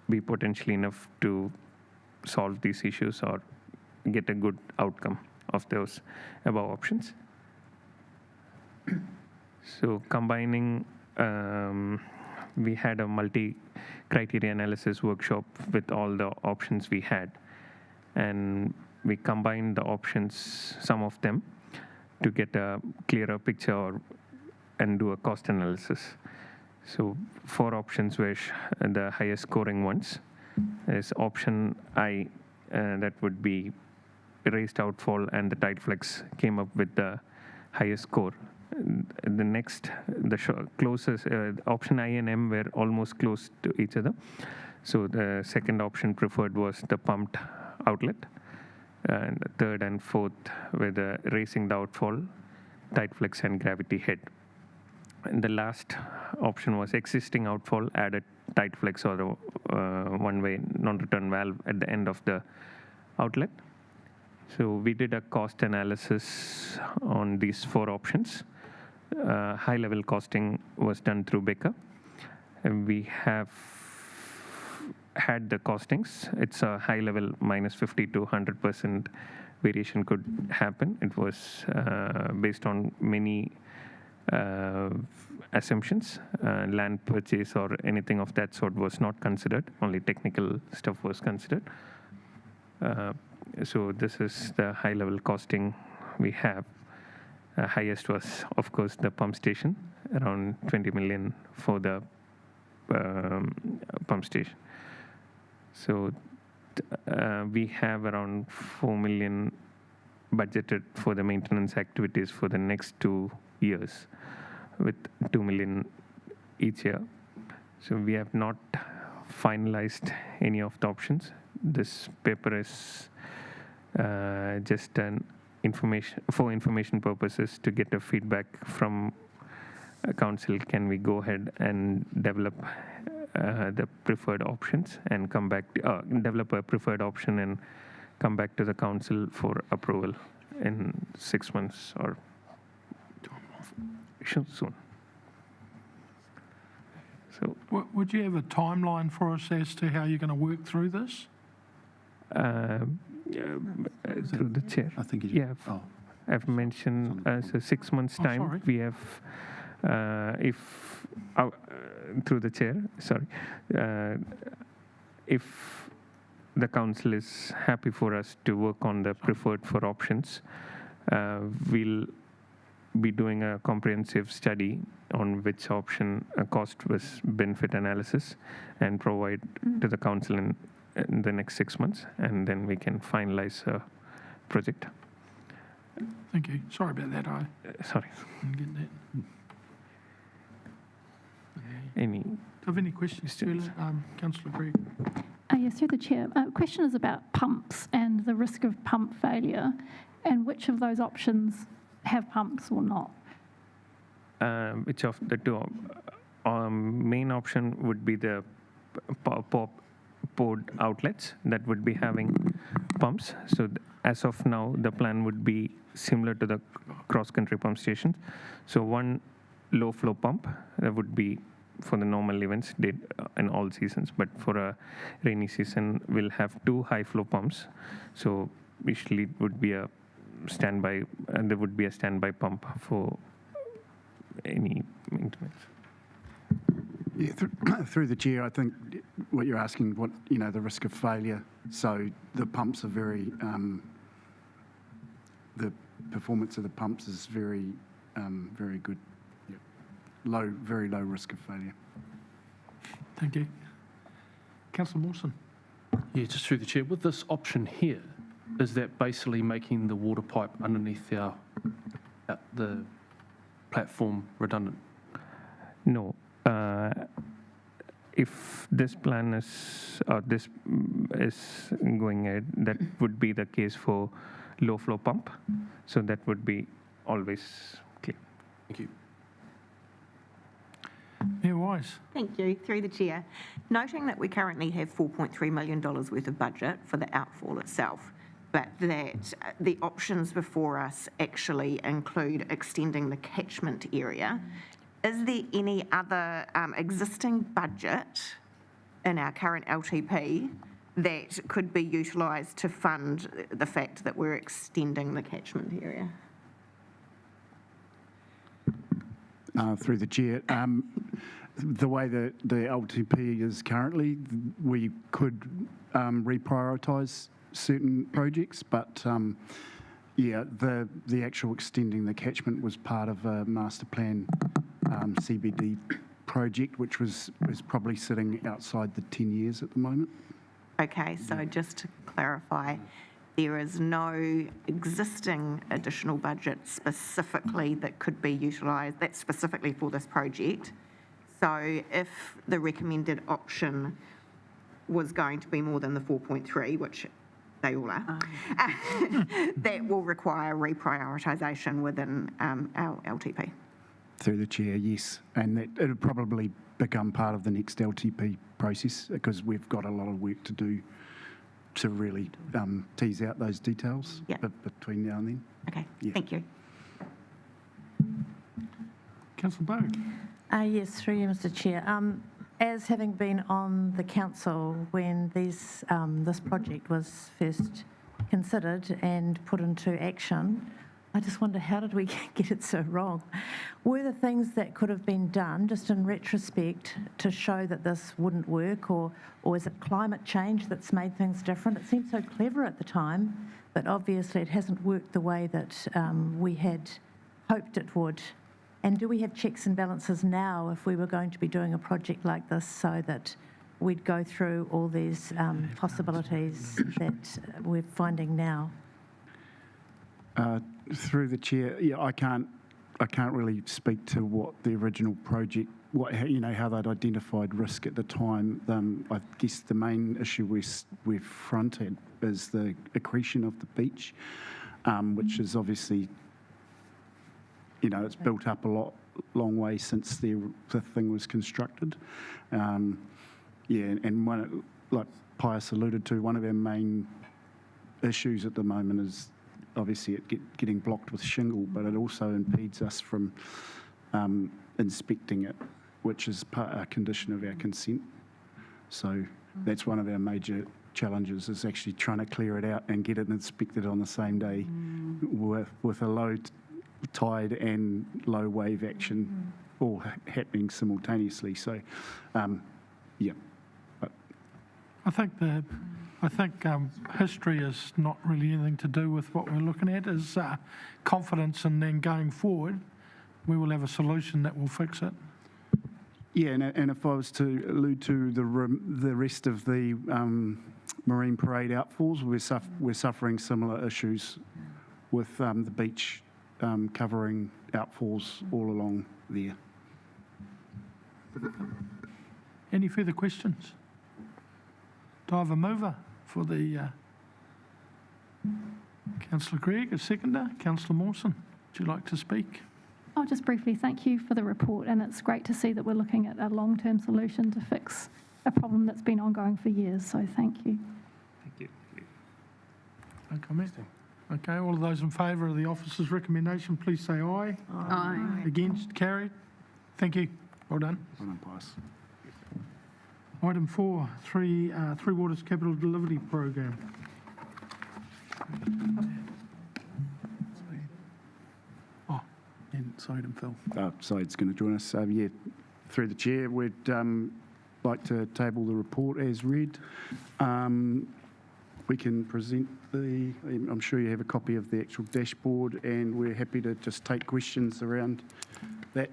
be potentially enough to solve these issues or get a good outcome of those above options. So combining we had a multi-criteria analysis workshop with all the options we had. And we combined the options, some of them, to get a clearer picture and do a cost analysis. So 4 options were the highest scoring ones. There's option I, that would be raised outfall, and the tide flex came up with the highest score. The next, closest, option I and M were almost close to each other. So the second option preferred was the pumped outlet. And the third and fourth were the raising the outfall, tide flex, and gravity head. And the last option was existing outfall, added tide flex or the one-way non-return valve at the end of the outlet. So we did a cost analysis on these 4 options. High-level costing was done through Baker. And we have had the costings. It's a high level, minus 50 to 100% variation could happen. It was based on many assumptions. Land purchase or anything of that sort was not considered. Only technical stuff was considered. So this is the high level costing we have. Highest was, of course, the pump station, around 20 million for the pump station. So we have around 4 million budgeted for the maintenance activities for the next 2 years, with 2 million each year. So we have not finalized any of the options. This paper is just an information purposes to get a feedback from council. Can we go ahead and develop the preferred options and come back to, develop a preferred option and come back to the council for approval in 6 months or soon. So Would you have a timeline for us as to how you're going to work through this? through the chair. I think you Yeah, I've mentioned as a 6 months time. sorry. We have, through the chair, sorry, if the council is happy for us to work on the preferred 4 options, we'll be doing a comprehensive study on which option a cost was benefit analysis and provide to the council in the next 6 months, and then we can finalize a project. Thank you. Sorry about that. I Sorry. didn't get that. Any? Do you have any questions, Councillor Greg? Yes, through the chair. Question is about pumps and the risk of pump failure, and which of those options have pumps or not? Which of the 2? Main option would be the poured outlets that would be having pumps. So as of now, the plan would be similar to the cross-country pump stations. So one low-flow pump that would be for the normal events in all seasons, but for a rainy season, we'll have 2 high-flow pumps. So usually it would be a standby, and there would be a standby pump for any maintenance. Yeah, through the chair, I think what you're asking, the risk of failure. So the pumps are very, the performance of the pumps is very, very good. Yeah. Very low risk of failure. Thank you. Councillor Mawson. Yeah, just through the chair. With this option here, is that basically making the water pipe underneath the platform redundant? No. If this plan is going ahead, that would be the case for low flow pump. So that would be always clear. Thank you. Mayor Wise. Thank you. Through the chair. Noting that we currently have $4.3 million worth of budget for the outfall itself, but that the options before us actually include extending the catchment area. Is there any other existing budget in our current LTP that could be utilised to fund the fact that we're extending the catchment area? Through the chair. The way that the LTP is currently, we could reprioritise certain projects, but yeah, the actual extending the catchment was part of a master plan CBD project, which is probably sitting outside the 10 years at the moment. Okay, so just to clarify, there is no existing additional budget specifically that could be utilised, that's specifically for this project. So if the recommended option was going to be more than the 4.3, which they all are, that will require reprioritisation within our LTP. Through the chair, yes. And that it'll probably become part of the next LTP process because we've got a lot of work to do to really tease out those details between now and then. Okay, Yeah. thank you. Councillor Bowe. Yes, through you, Mr Chair. As having been on the council when this project was first considered and put into action, I just wonder, how did we get it so wrong? Were there things that could have been done, just in retrospect, to show that this wouldn't work, or is it climate change that's made things different? It seemed so clever at the time, but obviously it hasn't worked the way that we had hoped it would. And do we have checks and balances now if we were going to be doing a project like this so that we'd go through all these possibilities that we're finding now? Through the chair, yeah, I can't really speak to what the original project, how they'd identified risk at the time. I guess the main issue we've fronted is the accretion of the beach, which is obviously, it's built up long way since the thing was constructed. And like Pius alluded to, one of our main issues at the moment is obviously it getting blocked with shingle, but it also impedes us from inspecting it, which is a condition of our consent. So that's one of our major challenges, is actually trying to clear it out and get it inspected on the same day with a low tide and low wave action all happening simultaneously. So, yeah. But I think history is not really anything to do with what we're looking at, is confidence, and then going forward, we will have a solution that will fix it. Yeah, and if I was to allude to the rest of the Marine Parade outfalls, we're suffering similar issues with the beach covering outfalls all along there. Any further questions? Do I have a mover for the Councillor Gregg, a seconder? Councillor Mawson, would you like to speak? I'll just briefly thank you for the report, and it's great to see that we're looking at a long-term solution to fix a problem that's been ongoing for years, so thank you. Thank you. No comment. Okay, all of those in favour of the officer's recommendation, please say aye. Aye. Against? Carried. Thank you. Well done. Well done, Pius. Item 4, Three Waters Capital Delivery Program. Oh, and Syed Phil. Syed's going to join us. Yeah, through the chair, we'd like to table the report as read. We can present I'm sure you have a copy of the actual dashboard, and we're happy to just take questions around that.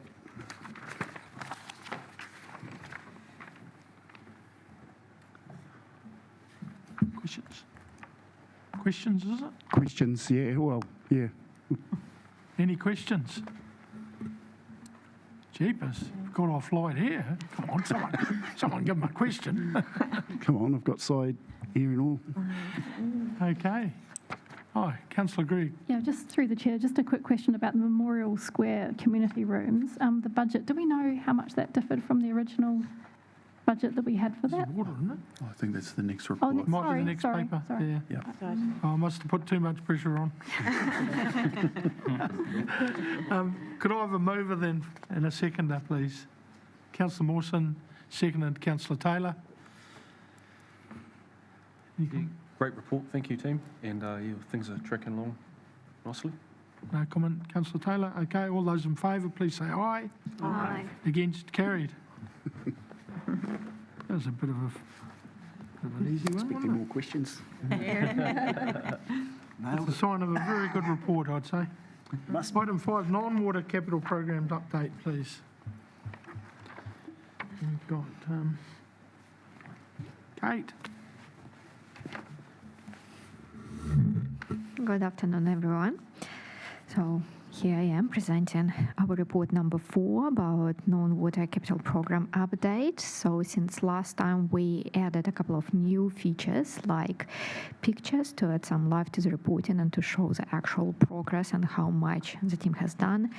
Questions, is it? Questions, yeah, well, yeah. Any questions? Jeepers, got off light here. Come on, someone give him a question. Come on, I've got Syed here and all. Okay. Oh, Councillor Gregg. Yeah, just through the chair, just a quick question about the Memorial Square community rooms. The budget, do we know how much that differed from the original budget that we had for that? Water, isn't it? I think that's the next Oh, report. Might be the next sorry. paper. Sorry. Yeah. Yeah. Oh, I must have put too much pressure on. Could I have a mover then and a seconder, please? Councillor Mawson, seconded Councillor Taylor. Great report, thank you, team. And things are tracking along nicely. No comment. Councillor Taylor? Okay, all those in favour, please say aye. Aye. Against? Carried. That was a bit of an easy one, Expecting wasn't more questions. it? It's a sign of a very good report, I'd say. Item 5, non-water capital programs update, please. We've got Kate. Good afternoon, everyone. So here I am presenting our report number 4 about non-water capital program update. So since last time, we added a couple of new features like pictures to add some life to the reporting and to show the actual progress and how much the team has done.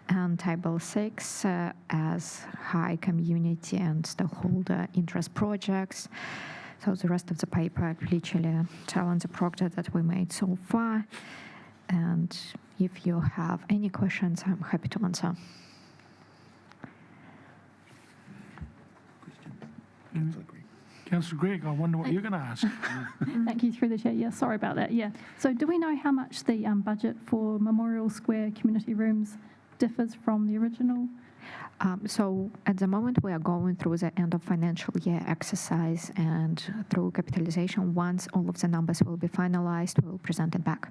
And table 6 as high community and stakeholder interest projects. So the rest of the paper literally telling the progress that we made so far. And if you have any questions, I'm happy to answer. Councillor Gregg, I wonder what you're going to ask. Thank you, through the chair. Yeah, sorry about that. Yeah. So do we know how much the budget for Memorial Square community rooms differs from the original? So at the moment, we are going through the end of financial year exercise and through capitalization. Once all of the numbers will be finalized, we'll present it back.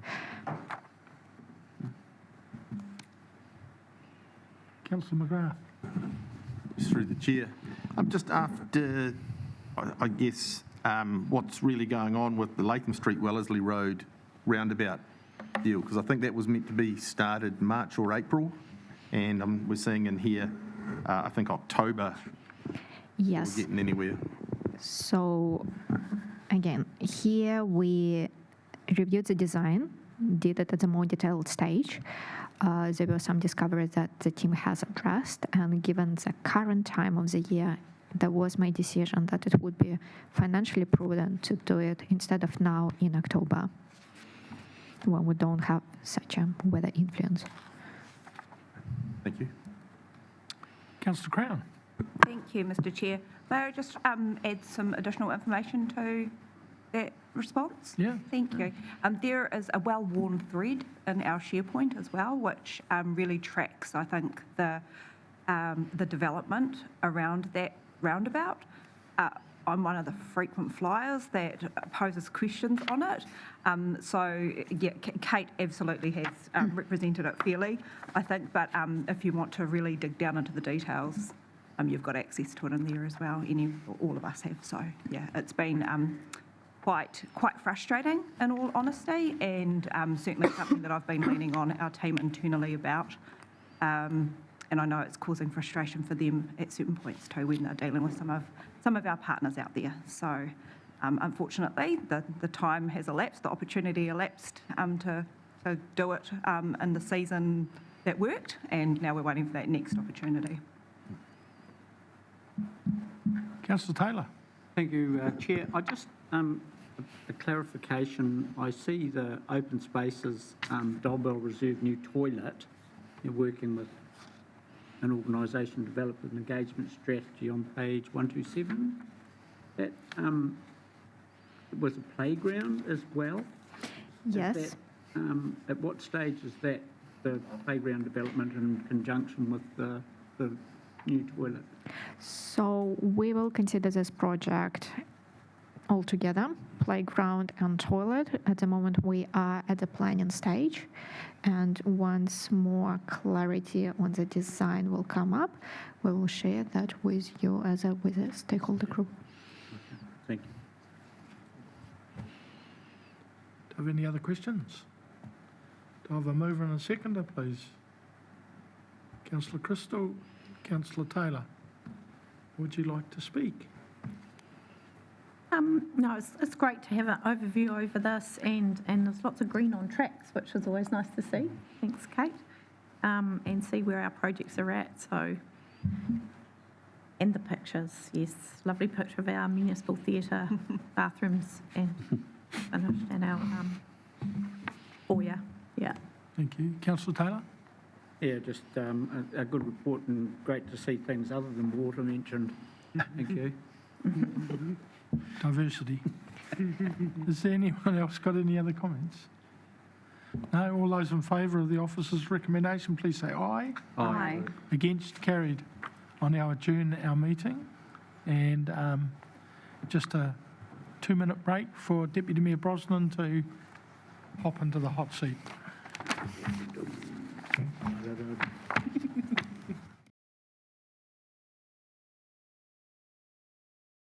Councillor McGrath. Through the chair. I'm just after, I guess, what's really going on with the Latham Street, Wellesley Road roundabout deal, because I think that was meant to be started March or April, and we're seeing in here, I think October. Yes. We're getting anywhere. So again, here we reviewed the design, did it at a more detailed stage. There were some discoveries that the team has addressed, and given the current time of the year, that was my decision that it would be financially prudent to do it instead of now in October, when we don't have such a weather influence. Thank you. Councillor Crown. Thank you, Mr Chair. May I just add some additional information to that response? Yeah. Thank you. There is a well-worn thread in our SharePoint as well, which really tracks, I think, the development around that roundabout. I'm one of the frequent flyers that poses questions on it. So, yeah, Kate absolutely has represented it fairly, I think, but if you want to really dig down into the details, you've got access to it in there as well. All of us have. So, yeah, it's been quite frustrating, in all honesty, and certainly something that I've been leaning on our team internally about. And I know it's causing frustration for them at certain points too when they're dealing with some of our partners out there. So unfortunately, the time has elapsed, the opportunity elapsed to do it in the season that worked, and now we're waiting for that next opportunity. Councillor Taylor. Thank you, Chair. I just, a clarification. I see the open spaces Dolbell Reserve new toilet. You're working with an organisation developed an engagement strategy on page 127. That was a playground as well. Yes. Is that, at what stage is that, the playground development in conjunction with the new toilet? So we will consider this project altogether, playground and toilet. At the moment, we are at the planning stage, and once more clarity on the design will come up, we will share that with you with a stakeholder group. Thank you. Do you have any other questions? Do I have a mover and a seconder, please? Councillor Crystal, Councillor Taylor, would you like to speak? No, it's great to have an overview over this, and there's lots of green on tracks, which is always nice to see. Thanks, Kate. And see where our projects are at. So, and the pictures, yes, lovely picture of our municipal theatre bathrooms and finished, and our foyer. Yeah. Thank you. Councillor Taylor? Yeah, just a good report, and great to see things other than water mentioned. Thank you. Diversity. Has there anyone else got any other comments? No, all those in favour of the officer's recommendation, please say aye. Aye. Against, carried. I'll now adjourn our meeting, and just a 2-minute break for Deputy Mayor Brosnan to hop into the hot seat.